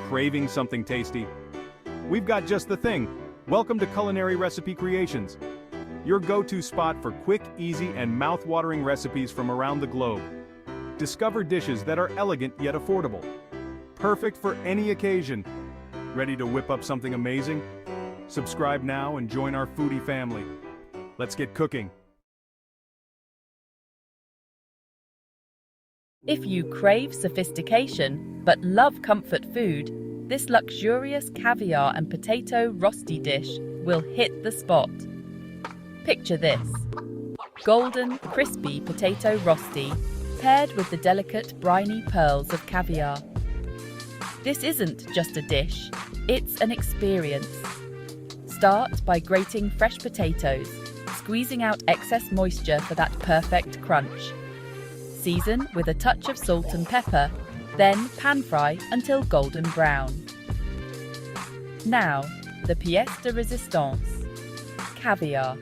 Craving something tasty? We've got just the thing. Welcome to Culinary Recipe Creations, your go-to spot for quick, easy, and mouth-watering recipes from around the globe. Discover dishes that are elegant yet affordable. Perfect for any occasion. Ready to whip up something amazing? Subscribe now and join our foodie family. Let's get cooking. If you crave sophistication but love comfort food, this luxurious caviar and potato rosti dish will hit the spot. Picture this: golden, crispy potato rosti paired with the delicate, briny pearls of caviar. This isn't just a dish, it's an experience. Start by grating fresh potatoes, squeezing out excess moisture for that perfect crunch. Season with a touch of salt and pepper, then pan fry until golden brown. Now, the pièce de résistance: caviar.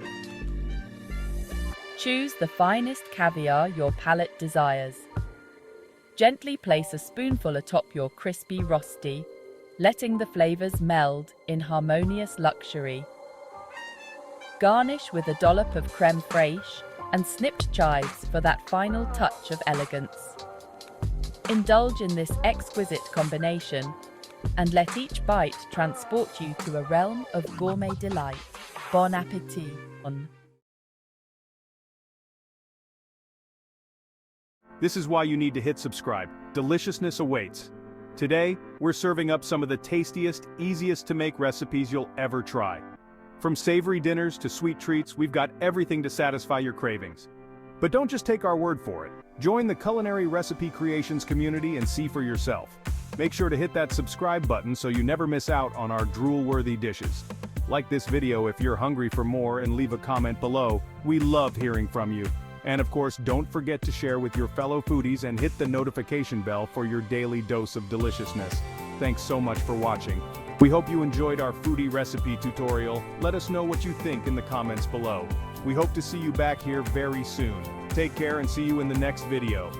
Choose the finest caviar your palate desires. Gently place a spoonful atop your crispy rosti, letting the flavors meld in harmonious luxury. Garnish with a dollop of crème fraîche and snipped chives for that final touch of elegance. Indulge in this exquisite combination and let each bite transport you to a realm of gourmet delight. Bon appétit! This is why you need to hit subscribe. Deliciousness awaits. Today, we're serving up some of the tastiest, easiest to make recipes you'll ever try. From savory dinners to sweet treats, we've got everything to satisfy your cravings. But don't just take our word for it. Join the Culinary Recipe Creations community and see for yourself. Make sure to hit that subscribe button so you never miss out on our drool-worthy dishes. Like this video if you're hungry for more and leave a comment below. We love hearing from you. And of course, don't forget to share with your fellow foodies and hit the notification bell for your daily dose of deliciousness. Thanks so much for watching. We hope you enjoyed our foodie recipe tutorial. Let us know what you think in the comments below. We hope to see you back here very soon. Take care and see you in the next video.